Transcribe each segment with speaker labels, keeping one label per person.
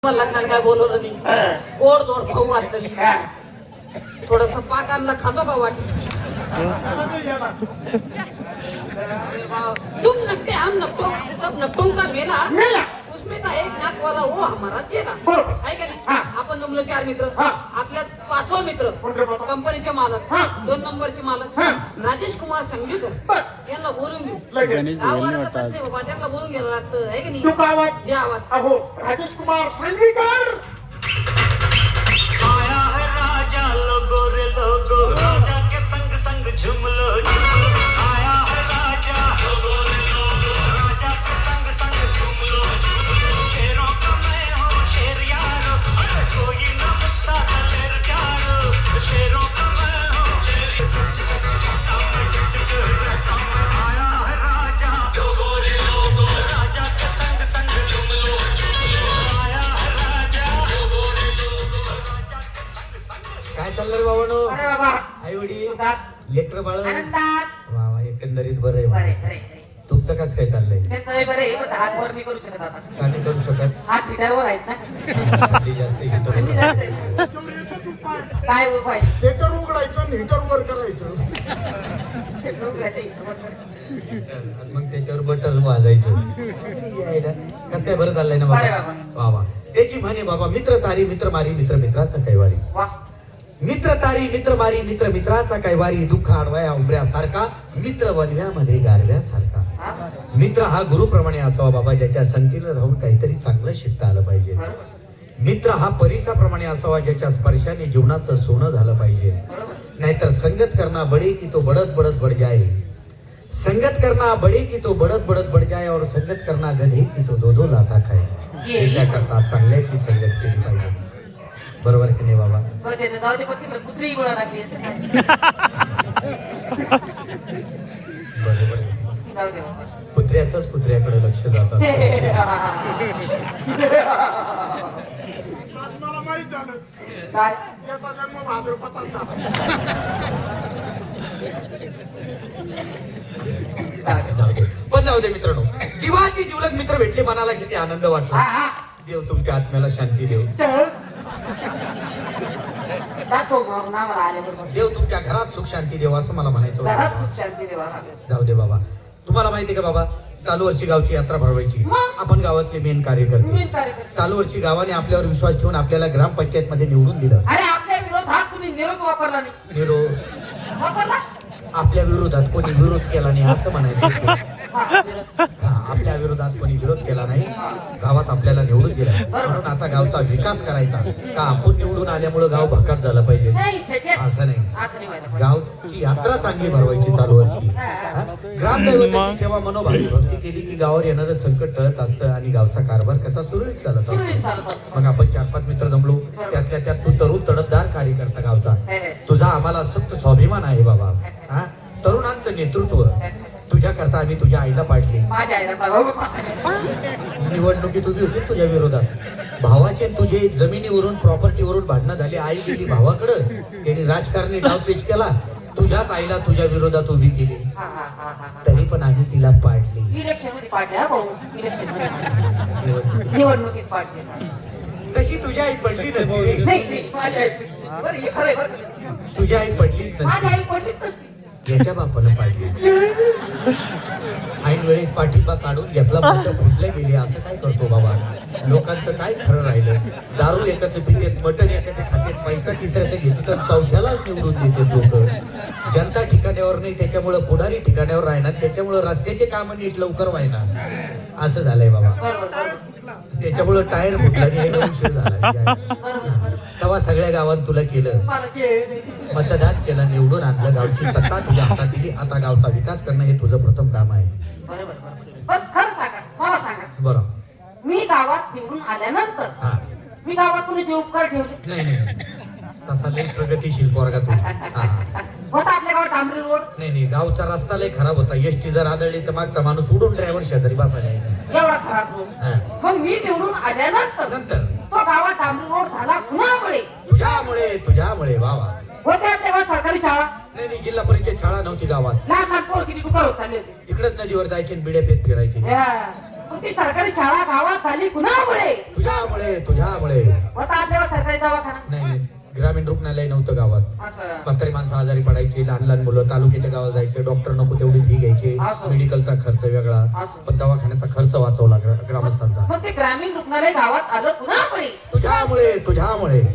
Speaker 1: लग्नाला काय बोलवलं नाही, गोड दोड खाऊ घातलं थोडस पाकांना खातो का वाटी तुम नकते हम नकटो सब नकटों का मेला उसमें था एक नाक वाला वो हमारा चेला आहे का नाही? आपण जमलो 4 मित्र, आपल्यात 5वा मित्र कंपनीचे मालक 2 नंबरचे मालक राजेश कुमार संगीकर यांना बोलून घेऊ. बाबा त्यांना बोलून घ्यायला लागतं आहे की नाही? जे आवाज
Speaker 2: अहो राजेश कुमार संगीकर
Speaker 3: आया है राजा लोगो रे लोगो राजा के संग संग झूम लो आया है राजा लोगो रे लोगो राजा के संग संग झूम लो शेरों का मैं हूँ शेर यारो कोई ना मुझसा दलेर प्यारो शेरों का मैं हूँ शेर सच सच आया है राजा लोगो रे लोगो राजा के संग संग झूम लो आया है राजा लोगो रे लोगो राजा के संग संग
Speaker 4: काय चाललंय रे बाबांनो?
Speaker 1: अरे बाबा
Speaker 4: आई वडील लेकर बाळ
Speaker 1: आनंदात
Speaker 4: वा वा एकंदरीत बरं आहे
Speaker 1: बरे
Speaker 4: बाबा.
Speaker 1: बरे
Speaker 4: तुमचं कसं काय चाललंय?
Speaker 1: त्याचं बरे पण हात वर नाही करू शकत आता,
Speaker 4: का नाही करू शकत?
Speaker 1: हात हिटावर आहेत ना.
Speaker 4: थंडी जास्त घेतो.
Speaker 1: थंडी जास्त आहे. काय उपाय
Speaker 2: सेटर उघडायचं हीटर वर करायचं
Speaker 4: आणि मग त्याच्यावर बटर वाजायचं. यायला. कसं काय बरं चाललंय ना
Speaker 1: बरं आहे
Speaker 4: बाबा? वा वा. त्याची म्हणे बाबा मित्र तारी मित्र मारी मित्र मित्राचा कैवारी.
Speaker 1: वा
Speaker 4: मित्र तारी मित्र मारी मित्र मित्राचा कैवारी दुःख आडवाया उंबऱ्यासारखा मित्र वनव्यामध्ये गारव्यासारखा. मित्र हा गुरुप्रमाणे असावा बाबा, ज्याच्या संगतीला राहून काहीतरी चांगलं शिकता आलं पाहिजे. मित्र हा परिसाप्रमाणे असावा, ज्याच्या स्पर्शाने जीवनाचं सोनं झालं पाहिजे. नाहीतर संगत करना बडे की तो बडत बडत बड जाए, संगत करना बडे की तो बडत बडत बड जाए और संगत करना गधे की तो दो दो लाथा खाए. त्याच्याकरता चांगल्याची संगत केली पाहिजे. बरोबर की नाही बाबा?
Speaker 1: हो ते जाऊ दे, पण ती कुत्री गोळा लागली
Speaker 4: बरोबर.
Speaker 1: जाऊ दे बाबा.
Speaker 4: कुत्र्याचंच कुत्र्याकडे लक्ष जात असतं.
Speaker 2: आज मला माहित झालं
Speaker 1: काय
Speaker 2: याचा जन्म भाद्रपदात झाला.
Speaker 4: जाऊ दे. पण जाऊ दे मित्रांनो, जीवाची जीवलग मित्र भेटले, मनाला किती आनंद वाटला. देव तुमच्या आत्म्याला शांती देव.
Speaker 1: जातो मग नावाला आले बरोबर
Speaker 4: देव तुमच्या घरात सुख शांती देव असं मला म्हणायचं
Speaker 1: घरात
Speaker 4: होतं.
Speaker 1: सुख शांती देवा.
Speaker 4: जाऊ दे बाबा. तुम्हाला माहिती का बाबा, चालू वर्षी गावची यात्रा भरवायची. आपण गावातले मेन कार्यकर्ते.
Speaker 1: तुम्ही कार्यकर्ते.
Speaker 4: चालू वर्षी गावाने आपल्यावर विश्वास ठेवून आपल्याला ग्रामपंचायत मध्ये निवडून दिलं.
Speaker 1: अरे आपल्या विरोधात तुम्ही निरोध वापरला नाही.
Speaker 4: विरोध
Speaker 1: वापरला
Speaker 4: आपल्या विरोधात कोणी विरोध केला नाही असं म्हणायचं.
Speaker 1: हा, विरोध.
Speaker 4: आपल्या विरोधात कोणी विरोध केला नाही, गावात आपल्याला निवडून दिलं. म्हणून आता गावचा विकास करायचा का आपण निवडून आल्यामुळे गाव भकास झाला पाहिजे
Speaker 1: नाही छे
Speaker 4: असं नाही.
Speaker 1: असं नाही व्हायला पाहिजे.
Speaker 4: गावची यात्रा चांगली भरवायची चालू वर्षी. ग्रामदैवताची सेवा मनोभावी भक्ती केली की गावावर येणारं संकट टळत असतं आणि गावचा कारभार कसा सुरळीत चालत
Speaker 1: सुरळीत
Speaker 4: असतो.
Speaker 1: चालत असतं.
Speaker 4: मग आपण 4-5 मित्र जमलो, त्यातल्या त्यात तू तरुण तडफदार कार्यकर्ता गावचा.
Speaker 1: हे, हे.
Speaker 4: तुझा आम्हाला सक्त स्वाभिमान आहे बाबा. हा तरुणांचं नेतृत्व तुझ्या करता आम्ही तुझ्या आईला पाडली.
Speaker 1: माझ्या आईला बाबा.
Speaker 4: निवडणुकीत उभी होती तुझ्या विरोधात. भावाचे तुझे जमिनीवरून प्रॉपर्टीवरून भांडणं झाली. आई गेली भावाकडं, त्यांनी राजकारणी डावपेच केला. तुझ्याच आईला तुझ्या विरोधात उभी केली,
Speaker 1: हा, हा, हा, हा.
Speaker 4: तरी पण आम्ही तिला पाडली.
Speaker 1: इलेक्शन मध्ये पाडले हा भाऊ. इलेक्शन मध्ये निवडणुकीत पाडले.
Speaker 4: तशी तुझी आई पडली नसती.
Speaker 1: नाही नाही माझ्या आई पडली. बरं हे खरंय बरं.
Speaker 4: तुझी आई पडलीच
Speaker 1: माझ्या
Speaker 4: नसती,
Speaker 1: आई पडलीच नसती.
Speaker 4: याच्या बापानं पाडली. ऐन वेळेस पाठिंबा काढून घेतला, मोठं फुटले गेले. असं काय करतो बाबा? लोकांचं काय खरं राहिलं? दारू एकाचं पितेत, मटण एकाचं खातेत, पैसा तिसऱ्याचं घेते तर चौथ्यालाच निवडून देते लोक. जनता ठिकाण्यावर नाही, त्याच्यामुळं पुढारी ठिकाण्यावर राहणार, त्याच्यामुळं रस्त्याचे काम नीट लवकर व्हायना. असं झालंय बाबा.
Speaker 1: बरोबर बरोबर
Speaker 4: त्याच्यामुळं टायर फुटला, यायला उशीर झाला.
Speaker 1: बरोबर बरोबर.
Speaker 4: तेव्हा सगळ्या गावात तुला केलं,
Speaker 1: मला ते
Speaker 4: मतदान केलं, निवडून आणलं, गावची सत्ता तुझ्या हातात दिली. आता गावचा विकास करणं हे तुझं प्रथम काम आहे.
Speaker 1: बरोबर बरोबर. पण खरं सांगा, मला सांगा,
Speaker 4: बरं.
Speaker 1: मी गावात निवडून आल्यानंतर
Speaker 4: हा
Speaker 1: मी गावात कोणीचे उपकार ठेवले?
Speaker 4: नाही नाही, तसा लई प्रगतीशील पोरगा तू. हा
Speaker 1: होता आपल्या गावात डांबरी रोड.
Speaker 4: नाही नाही, गावचा रस्ता लय खराब होता. एसटी जर आदळली तर मागचा माणूस उडून ड्रायव्हर शेजारी बसायला यायचा.
Speaker 1: एवढा खराब रोड.
Speaker 4: हा.
Speaker 1: मग मी निवडून आल्यानंतर
Speaker 4: नंतर
Speaker 1: तो गावात डांबरी रोड झाला कुणामुळे?
Speaker 4: तुझ्यामुळे वावा.
Speaker 1: होते आपल्या गावात सरकारी शाळा.
Speaker 4: नाही नाही, जिल्हा परिषद शाळा नव्हती गावात.
Speaker 1: लहान लहान पोर किती दुकान होत चालले होते.
Speaker 4: तिकडेच नदीवर जायचे आणि बिड्या पेत फिरायचे.
Speaker 1: हा. मग ती सरकारी शाळा गावात झाली कुणामुळे?
Speaker 4: तुझ्यामुळे
Speaker 1: होता आपल्याला सरकारी दवाखाना.
Speaker 4: नाही ग्रामीण रुग्णालय नव्हतं गावात.
Speaker 1: असं
Speaker 4: म्हातारी माणसं आजारी पडायची, लहान लहान मुलं तालुक्याच्या गावात जायचे, डॉक्टर नको तेवढी फी घ्यायची,
Speaker 1: असं.
Speaker 4: मेडिकलचा खर्च वेगळा,
Speaker 1: असं.
Speaker 4: पण दवाखान्याचा खर्च वाचवला ग्रामस्थांचा.
Speaker 1: मग ते ग्रामीण रुग्णालय गावात आलं कुणामुळे?
Speaker 4: तुझ्यामुळे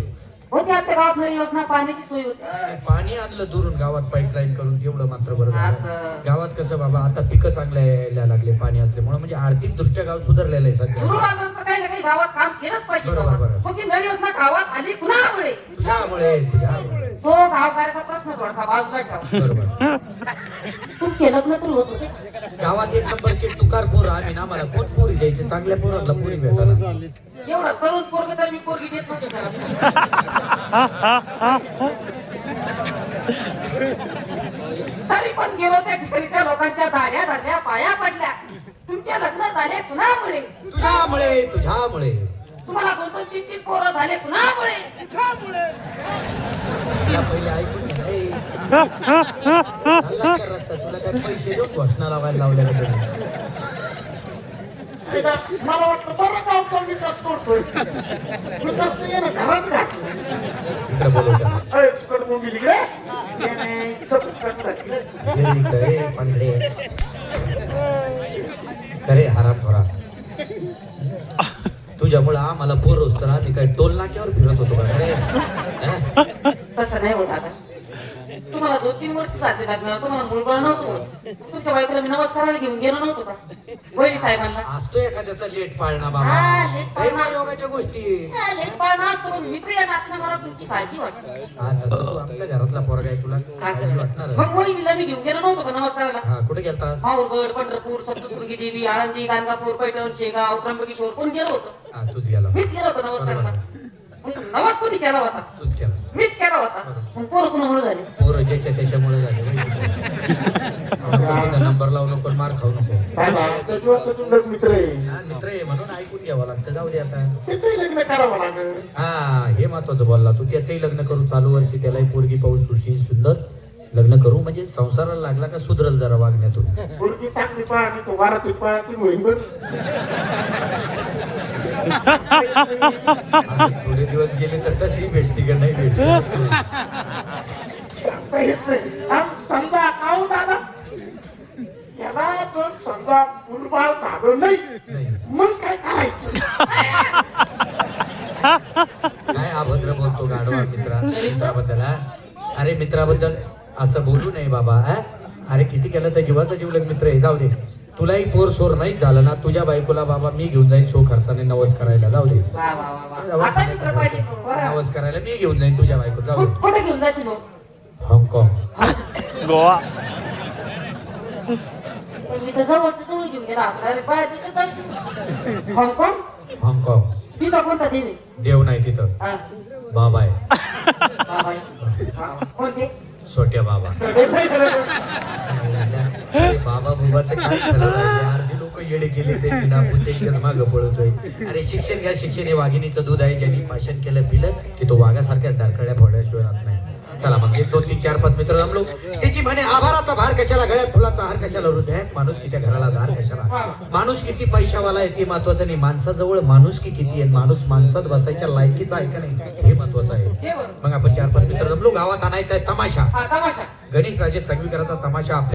Speaker 1: होती आपल्या गावात नळी योजना, पाण्याची सोय होती.
Speaker 4: पाणी आणलं दुरून गावात पाईपलाईन करून, तेवढं मात्र बरं झालं.
Speaker 1: असं.
Speaker 4: गावात कसं बाबा आता पिकं चांगले यायला लागले पाणी असल्यामुळे, म्हणजे आर्थिक दृष्ट्या गाव सुधारलेलं आहे सध्या.
Speaker 1: गुरुबाबांचं काही ना काही गावात काम केलंच पाहिजे
Speaker 4: बरोबर,
Speaker 1: बाबा.
Speaker 4: बरोबर.
Speaker 1: मग ती नळी योजना गावात आली कुणामुळे?
Speaker 4: तुझ्यामुळे
Speaker 1: तो गावकऱ्याचा प्रश्न थोडासा बाजूला ठेवा.
Speaker 4: बरोबर.
Speaker 1: तुमचे लग्न तर होत होते.
Speaker 4: गावात एक नंबरचे तुकार पोर आम्ही ना, मला कोण पोरी द्यायचे, चांगल्या पोरांना पोरी भेटायला.
Speaker 1: एवढा तरुण पोरग तर मी पोरगी देत नव्हते त्याला. तरी पण गेलो त्या ठिकाणी त्या लोकांच्या दाढ्या धरल्या, पाया पडल्या. तुमचे लग्न झाले कुणामुळे?
Speaker 4: तुझ्यामुळे
Speaker 1: तुम्हाला 2-2, 3-3 पोरं झाले कुणामुळे?
Speaker 4: तुला पहिले ऐकून घे. ए, चालला का रस्ता? तुला काय पैसे देऊन घोषणा लावायला लावल्या का तुम्ही?
Speaker 2: मला वाटलं बरं गावचा विकास करतोय. विकास नाही ना घरात घातलं.
Speaker 4: इकडे बोलवता.
Speaker 2: अरे सुकट मोबाईल इकडे. ये नाही, इथं पुस्तक टाकलं.
Speaker 4: ये इकडे, पांढरे. अरे हराम खोरा, तुझ्यामुळे आम्हाला पोर असतं, आम्ही काय टोल नाक्यावर फिरत होतो का? अरे हा?
Speaker 1: तसं नाही होत आता. तुम्हाला 2-3 वर्ष झाले लग्नाला, तुम्हाला मुलबाळ नव्हतं. तुमच्या बायकोला मी नमस्काराला घेऊन गेलो नव्हतो का वहिनी साहेबांना?
Speaker 4: असतो एखाद्याचा लेट पाळणा बाबा.
Speaker 1: हा, लेट पाळणा.
Speaker 4: हे योगाच्या गोष्टी.
Speaker 1: हा, लेट पाळणा असतो, पण मित्र या नात्याने मला तुमची काळजी वाटते.
Speaker 4: हा, तसं तू आमच्या घरातला पोरगा आहे, तुला काळजी वाटणार.
Speaker 1: मग वहिनीला मी घेऊन गेलो नव्हतो का नमस्काराला?
Speaker 4: हा, कुठे गेलतास?
Speaker 1: माहूरगड, पंढरपूर, सप्तशृंगी देवी, आळंदी, गाणगापूर, पैठण, शेगाव, त्र्यंबकेश्वर कोण गेलो होतं?
Speaker 4: हा, तूच गेला.
Speaker 1: मीच गेलो होतो नमस्काराला. मग नमस्कार कोणी केला होता?
Speaker 4: तूच केला.
Speaker 1: मीच केला होता. मग पोरं कुणामुळे झाले?
Speaker 4: पोरं ज्याच्या त्याच्यामुळे झाले. नंबर लावू नको, मार खाऊ नको.
Speaker 2: काय बा, त्या दिवसाचा तुझा मित्र आहे.
Speaker 4: हा, मित्र आहे म्हणून ऐकून घ्यावं लागतं. जाऊ दे आता.
Speaker 2: त्याचंही लग्न करावं लागेल.
Speaker 4: हा, हे महत्वाचं बोलला तू. त्याचंही लग्न करू चालू वर्षी, त्यालाही पोरगी पाहू सुशी सुंदर लग्न करू, म्हणजे संसाराला लागला का सुधरल जरा वागण्यातून.
Speaker 2: मुलगी चांगली पाहणी तो वाराती पाहती मोहिंबर.
Speaker 4: आता थोडे दिवस गेले तर कशी भेटती का नाही भेटती?
Speaker 2: सांगता येत नाही. आम समजा काऊ दादा याला जर समजा मुलबाळ झालं नाही
Speaker 4: नाही.
Speaker 2: मग काय करायचं?
Speaker 4: काय अभद्र बोलतो गाढवा मित्राबद्दल. हा? अरे मित्राबद्दल असं बोलू नये बाबा. हा? अरे किती केलं तर जीवाचा जीवलग मित्र आहे. जाऊ दे, तुलाही पोर सोर नाही झालं ना, तुझ्या बायकोला बाबा मी घेऊन जाईन सो खर्चाने नवस करायला. जाऊ दे,
Speaker 1: वा वा वा वा. असा मित्र पाहिजे तो. बरं.
Speaker 4: नवस करायला मी घेऊन जाईन तुझ्या बायको. जाऊ दे.
Speaker 1: कुठे घेऊन जाशील मग?
Speaker 4: हाँगकाँग.
Speaker 5: गोवा.
Speaker 1: मी तर जवळ घेऊन गेला. अरे बाहेर दिसत जायचं. हाँगकाँग?
Speaker 4: हाँगकाँग.
Speaker 1: तिथं कोणता देवी?
Speaker 4: देव नाही तिथं,
Speaker 1: हा.
Speaker 4: बाबा आहे.
Speaker 1: बाबाई. हा. कोणते?
Speaker 4: छोट्या बाबा. अरे बाबा बुबाचं काय खरं आहे? अर्धी लोक येडे गेले ते बिना पुतेच मागं पळतोय. अरे शिक्षण घ्या, शिक्षण हे वाघिणीचं दूध आहे. ज्यांनी भाषण केलं पिलं की तो वाघासारख्या डरकड्या फोडल्याशिवाय राहत नाही. चला मग 1, 2, 3, 4, 5 मित्र जमलो. त्याची म्हणे आभाराचा भार कशाला, गळ्यात फुलाचा हार कशाला, हृदयात माणूस किती घराला दार कशाला. माणूस किती पैशावाला आहे ते महत्वाचं नाही, माणसाजवळ माणूस किती आहे, माणूस माणसात बसायच्या लायकीचा आहे का नाही हे महत्वाचं आहे.
Speaker 1: हे बरं.
Speaker 4: मग आपण 4-5 मित्र जमलो. गावात आणायचा आहे तमाशा.
Speaker 1: हा, तमाशा.
Speaker 4: गणेश राजे संगवीकरांचा तमाशा आपल्या